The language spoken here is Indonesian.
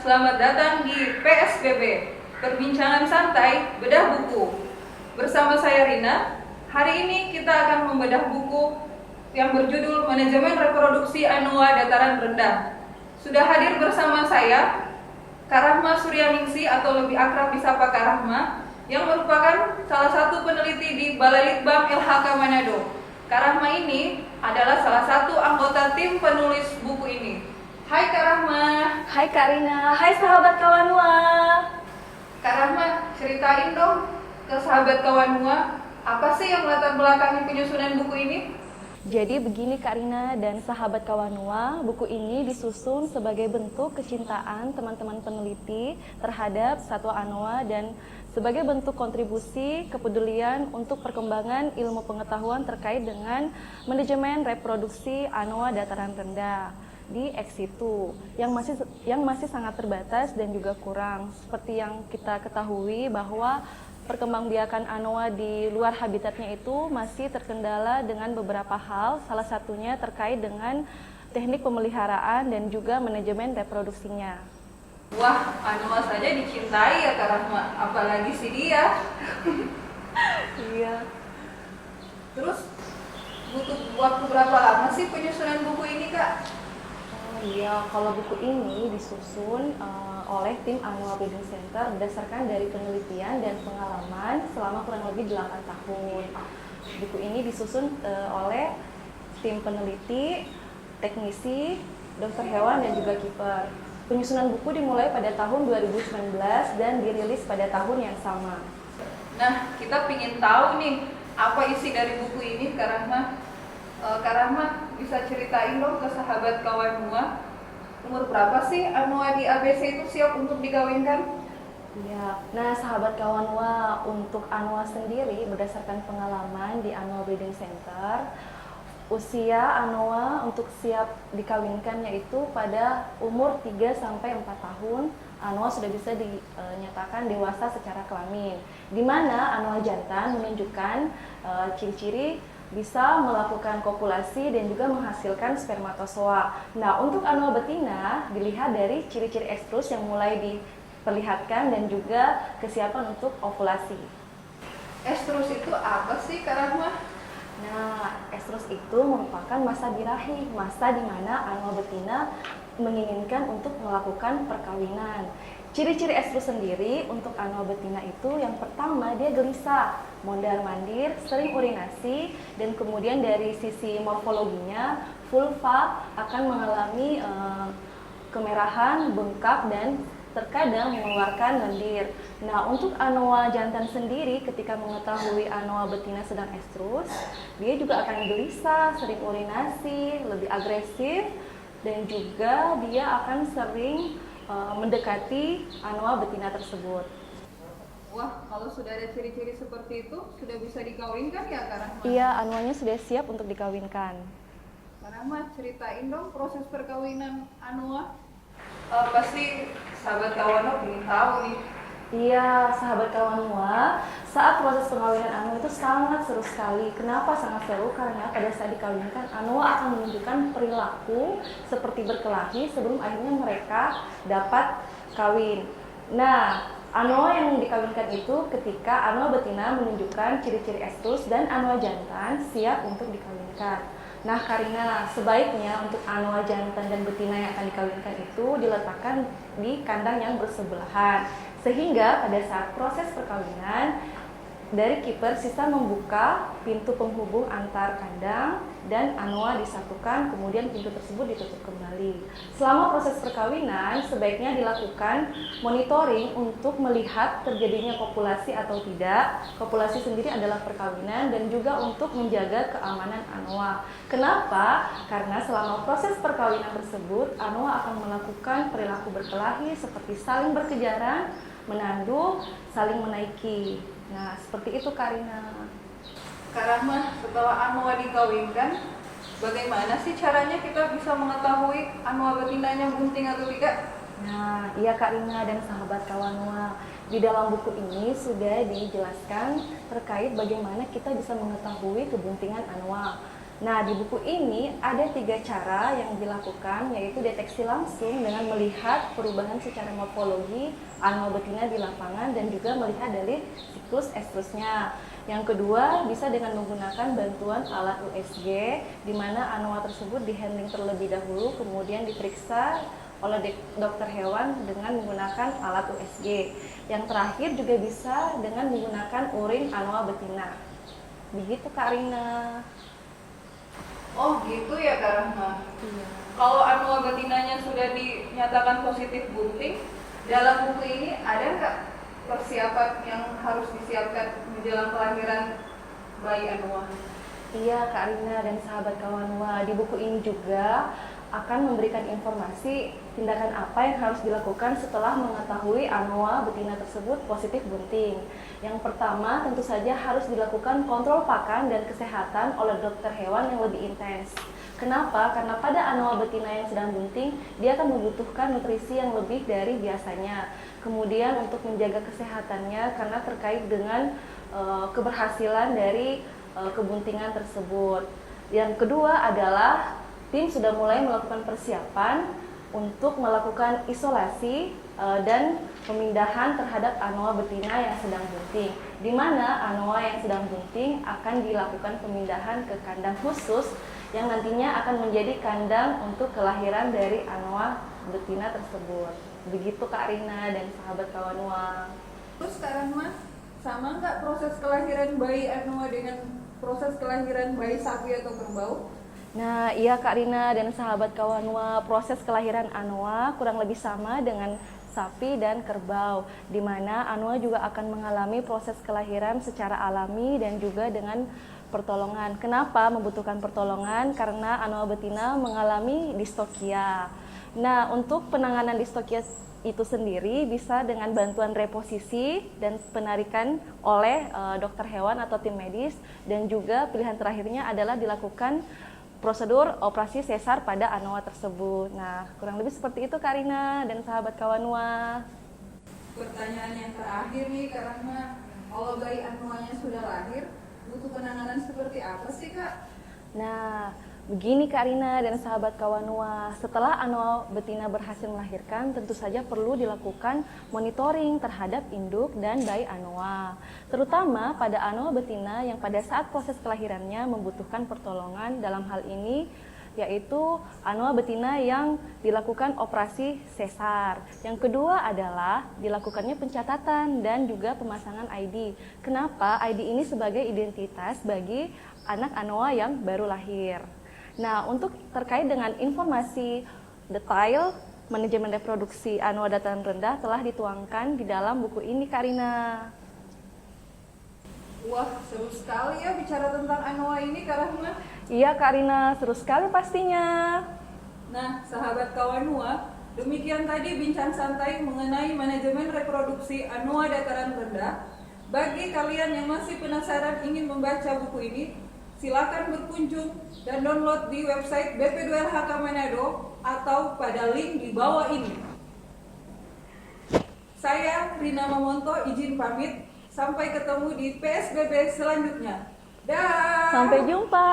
Selamat datang di PSBB, Perbincangan Santai Bedah Buku. Bersama saya Rina, hari ini kita akan membedah buku yang berjudul Manajemen Reproduksi Anoa Dataran Rendah. Sudah hadir bersama saya, Kak Rahma Suryaningsi atau lebih akrab disapa Kak Rahma, yang merupakan salah satu peneliti di Balai Litbang LHK Manado. Kak Rahma ini adalah salah satu anggota tim penulis buku ini. Hai Kak Rahma. Hai Kak Rina, hai sahabat Kawanua. Kak Rahma, ceritain dong ke sahabat Kawanua, apa sih yang latar belakangi penyusunan buku ini? Jadi begini Kak Rina dan sahabat Kawanua, buku ini disusun sebagai bentuk kecintaan teman-teman peneliti terhadap satwa anoa dan sebagai bentuk kontribusi kepedulian untuk perkembangan ilmu pengetahuan terkait dengan manajemen reproduksi anoa dataran rendah di ex-situ yang masih sangat terbatas dan juga kurang. Seperti yang kita ketahui bahwa perkembangbiakan anoa di luar habitatnya itu masih terkendala dengan beberapa hal, salah satunya terkait dengan teknik pemeliharaan dan juga manajemen reproduksinya. Wah, anoa saja dicintai ya Kak Rahma, apalagi si dia. Iya. Terus butuh waktu berapa lama sih penyusunan buku ini Kak? Iya, kalau buku ini disusun oleh tim Anoa Breeding Center berdasarkan dari penelitian dan pengalaman selama kurang lebih 8 tahun. Buku ini disusun oleh tim peneliti, teknisi, dokter hewan, dan juga kiper. Penyusunan buku dimulai pada tahun 2019 dan dirilis pada tahun yang sama. Nah, kita ingin tahu nih, apa isi dari buku ini Kak Rahma? Kak Rahma bisa ceritain dong ke sahabat Kawanua, umur berapa sih anoa di ABC itu siap untuk dikawinkan? Iya, nah sahabat Kawanua, untuk anoa sendiri berdasarkan pengalaman di Anoa Breeding Center, usia anoa untuk siap dikawinkan yaitu pada umur 3-4 tahun, anoa sudah bisa dinyatakan dewasa secara kelamin, di mana anoa jantan menunjukkan ciri-ciri bisa melakukan kopulasi dan juga menghasilkan spermatozoa. Nah, untuk anoa betina dilihat dari ciri-ciri estrus yang mulai diperlihatkan dan juga kesiapan untuk ovulasi. Estrus itu apa sih Kak Rahma? Nah, estrus itu merupakan masa birahi, masa di mana anoa betina menginginkan untuk melakukan perkawinan. Ciri-ciri estrus sendiri untuk anoa betina itu yang pertama dia gelisah, mondar-mandir, sering urinasi, dan kemudian dari sisi morfologinya vulva akan mengalami kemerahan, bengkak, dan terkadang mengeluarkan lendir. Nah, untuk anoa jantan sendiri ketika mengetahui anoa betina sedang estrus, dia juga akan gelisah, sering urinasi, lebih agresif, dan juga dia akan sering mendekati anoa betina tersebut. Wah, kalau sudah ada ciri-ciri seperti itu, sudah bisa dikawinkan ya Kak Rahma? Iya, anoanya sudah siap untuk dikawinkan. Kak Rahma, ceritain dong proses perkawinan anoa. Pasti sahabat Kawanua ingin tahu nih. Iya, sahabat Kawanua, saat proses pengawinan anoa itu sangat seru sekali. Kenapa sangat seru? Karena pada saat dikawinkan, anoa akan menunjukkan perilaku seperti berkelahi sebelum akhirnya mereka dapat kawin. Nah, anoa yang dikawinkan itu ketika anoa betina menunjukkan ciri-ciri estrus dan anoa jantan siap untuk dikawinkan. Nah, Karina, sebaiknya untuk anoa jantan dan betina yang akan dikawinkan itu diletakkan di kandang yang bersebelahan. Sehingga pada saat proses perkawinan, dari kiper sisa membuka pintu penghubung antar kandang dan anoa disatukan, kemudian pintu tersebut ditutup kembali. Selama proses perkawinan, sebaiknya dilakukan monitoring untuk melihat terjadinya kopulasi atau tidak. Kopulasi sendiri adalah perkawinan dan juga untuk menjaga keamanan anoa. Kenapa? Karena selama proses perkawinan tersebut, anoa akan melakukan perilaku berkelahi seperti saling berkejaran, menanduk, saling menaiki. Nah, seperti itu Karina. Kak Rahma, setelah anoa dikawinkan, bagaimana sih caranya kita bisa mengetahui anoa betinanya bunting atau tidak? Nah, iya Kak Rina dan sahabat Kawanua, di dalam buku ini sudah dijelaskan terkait bagaimana kita bisa mengetahui kebuntingan anoa. Nah, di buku ini ada 3 cara yang dilakukan, yaitu deteksi langsung dengan melihat perubahan secara morfologi anoa betina di lapangan dan juga melihat dari siklus estrusnya. Yang kedua, bisa dengan menggunakan bantuan alat USG, di mana anoa tersebut dihandling terlebih dahulu, kemudian diperiksa oleh dokter hewan dengan menggunakan alat USG. Yang terakhir juga bisa dengan menggunakan urin anoa betina. Begitu Kak Rina. Oh gitu ya Kak Rahma. Iya. Kalau anoa betinanya sudah dinyatakan positif bunting, dalam buku ini ada nggak persiapan yang harus disiapkan menjelang kelahiran bayi anoa? Iya Kak Rina dan sahabat Kawanua, di buku ini juga akan memberikan informasi tindakan apa yang harus dilakukan setelah mengetahui anoa betina tersebut positif bunting. Yang pertama tentu saja harus dilakukan kontrol pakan dan kesehatan oleh dokter hewan yang lebih intens. Kenapa? Karena pada anoa betina yang sedang bunting, dia akan membutuhkan nutrisi yang lebih dari biasanya. Kemudian untuk menjaga kesehatannya karena terkait dengan keberhasilan dari kebuntingan tersebut. Yang kedua adalah tim sudah mulai melakukan persiapan untuk melakukan isolasi dan pemindahan terhadap anoa betina yang sedang bunting, di mana anoa yang sedang bunting akan dilakukan pemindahan ke kandang khusus yang nantinya akan menjadi kandang untuk kelahiran dari anoa betina tersebut. Begitu Kak Rina dan sahabat Kawanua. Terus Kak Rahma, sama nggak proses kelahiran bayi anoa dengan proses kelahiran bayi sapi atau kerbau? Nah, iya Kak Rina dan sahabat Kawanua, proses kelahiran anoa kurang lebih sama dengan sapi dan kerbau, di mana anoa juga akan mengalami proses kelahiran secara alami dan juga dengan pertolongan. Kenapa membutuhkan pertolongan? Karena anoa betina mengalami distokia. Nah, untuk penanganan distokia itu sendiri bisa dengan bantuan reposisi dan penarikan oleh dokter hewan atau tim medis, dan juga pilihan terakhirnya adalah dilakukan prosedur operasi sesar pada anoa tersebut. Nah, kurang lebih seperti itu Kak Rina dan sahabat Kawanua. Pertanyaan yang terakhir nih Kak Rahma, kalau bayi anoanya sudah lahir, butuh penanganan seperti apa sih Kak? Nah, begini Kak Rina dan sahabat Kawanua, setelah anoa betina berhasil melahirkan, tentu saja perlu dilakukan monitoring terhadap induk dan bayi anoa, terutama pada anoa betina yang pada saat proses kelahirannya membutuhkan pertolongan, dalam hal ini yaitu anoa betina yang dilakukan operasi sesar. Yang kedua adalah dilakukannya pencatatan dan juga pemasangan ID. Kenapa? ID ini sebagai identitas bagi anak anoa yang baru lahir. Nah, untuk terkait dengan informasi detail manajemen reproduksi anoa dataran rendah telah dituangkan di dalam buku ini Kak Rina. Wah, seru sekali ya bicara tentang anoa ini Kak Rahma. Iya Kak Rina, seru sekali pastinya. Nah, sahabat Kawanua, demikian tadi bincang santai mengenai manajemen reproduksi anoa dataran rendah. Bagi kalian yang masih penasaran ingin membaca buku ini, silakan berkunjung dan download di website BP2LHK Manado atau pada link di bawah ini. Saya Rina Mamonto izin pamit. Sampai ketemu di PSBB selanjutnya. Dah. Sampai jumpa.